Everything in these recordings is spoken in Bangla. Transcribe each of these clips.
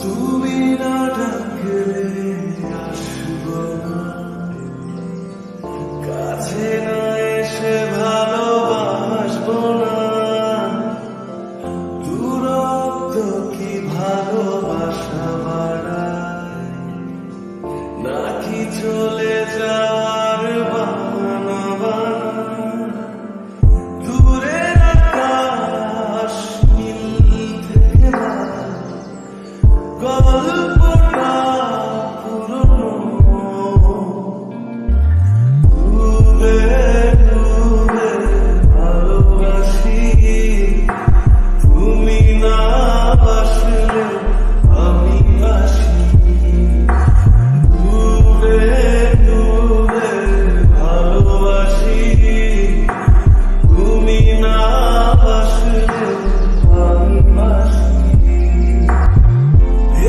তুমি না ডাকলে আসবো না, কাছে না এসে ভালোবাসবো না। দূরত্ব কি ভালোবাসা বাড়ায়, নাকি চলে যাওয়ার বাহানা বানায়? দূরের আকাশ নীল থেকে গল্পটা পুরনো, ডুবে ডুবে ভালোবাসি। তুমি না বাসলে আমি বাসি, ডুবে ডুবে ভালোবাসি। তুমি না বাসলে আমি বাসি।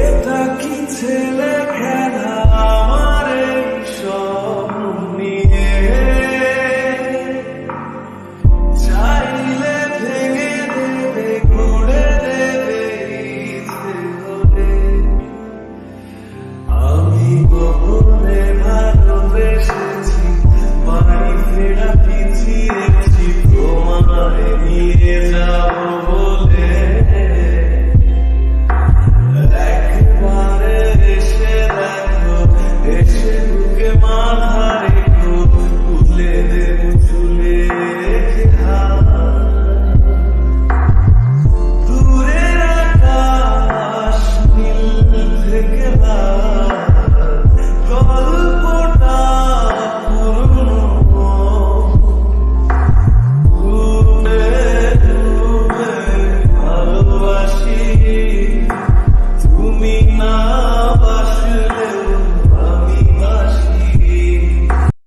এটা কি ছেলে খেলা আমার এই স্বপ্ন নিয়ে? চাইলে ভেঙে দেবে, গড়ে দেবে ইচ্ছে করে। আমি গোপনে ভালোবেসেছি, বাড়ি ফেরা পিছিয়েছি তোমায় নিয়ে যাবো বলে। একবারে এসে দেখো, এসে বুকে মাথা রেখো, তুলে দেব চুলে রেখে হাত। দূরের আকাশ নীল থেকে লাল, গল্পটা পুরনো, ডুবে ডুবে ভালোবাসি। তুমি না